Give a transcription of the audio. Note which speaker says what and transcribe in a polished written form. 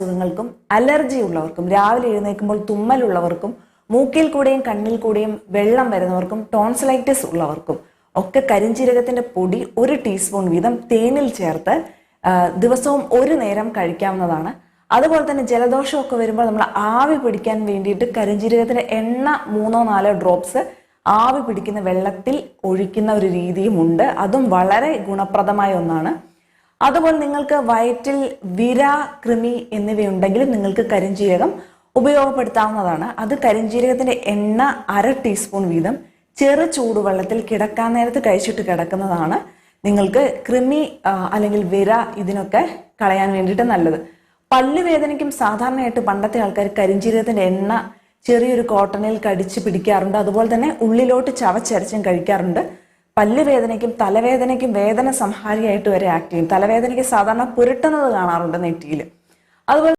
Speaker 1: അസുഖങ്ങൾക്കും അലർജി ഉള്ളവർക്കും രാവിലെ എഴുന്നേൽക്കുമ്പോൾ തുമ്മലുള്ളവർക്കും മൂക്കിൽ കൂടെയും കണ്ണിൽ കൂടെയും വെള്ളം വരുന്നവർക്കും ടോൺസിലൈറ്റിസ് ഉള്ളവർക്കും ഒക്കെ കരിഞ്ജീരകത്തിന്റെ പൊടി 1 ടീസ്പൂൺ വീതം തേനിൽ ചേർത്ത് ദിവസവും ഒരു നേരം കഴിക്കാവുന്നതാണ്. അതുപോലെ തന്നെ ജലദോഷമൊക്കെ വരുമ്പോൾ നമ്മൾ ആവി പിടിക്കാൻ വേണ്ടിയിട്ട് കരിഞ്ജീരകത്തിന്റെ എണ്ണ 3-4 ഡ്രോപ്സ് ആവി പിടിക്കുന്ന വെള്ളത്തിൽ ഒഴിക്കുന്ന ഒരു രീതിയും ഉണ്ട്. അതും വളരെ ഗുണപ്രദമായ ഒന്നാണ്. അതുപോലെ നിങ്ങൾക്ക് വയറ്റിൽ വിര, കൃമി എന്നിവയുണ്ടെങ്കിലും നിങ്ങൾക്ക് കരിഞ്ജീരകം ഉപയോഗപ്പെടുത്താവുന്നതാണ്. അത് കരിഞ്ജീരകത്തിന്റെ എണ്ണ 1/2 ടീസ്പൂൺ വീതം ചെറു ചൂടുവെള്ളത്തിൽ കിടക്കാൻ നേരത്ത് കഴിച്ചിട്ട് കിടക്കുന്നതാണ് നിങ്ങൾക്ക് കൃമി അല്ലെങ്കിൽ വിര ഇതിനൊക്കെ കളയാൻ വേണ്ടിയിട്ട് നല്ലത്. പല്ലുവേദനയ്ക്കും സാധാരണയായിട്ട് പണ്ടത്തെ ആൾക്കാർ കരിഞ്ജീരകത്തിന്റെ എണ്ണ ചെറിയൊരു കോട്ടണിൽ കടിച്ച് പിടിക്കാറുണ്ട്. അതുപോലെ തന്നെ ഉള്ളിലോട്ട് ചവച്ചരച്ചും കഴിക്കാറുണ്ട്. പല്ലുവേദനയ്ക്കും തലവേദനയ്ക്കും വേദന സംഹാരിയായിട്ട് വരെ ആക്ട് ചെയ്യും. തലവേദനയ്ക്ക് സാധാരണ പുരട്ടുന്നത് കാണാറുണ്ട് നെറ്റിയിൽ. അതുപോലെ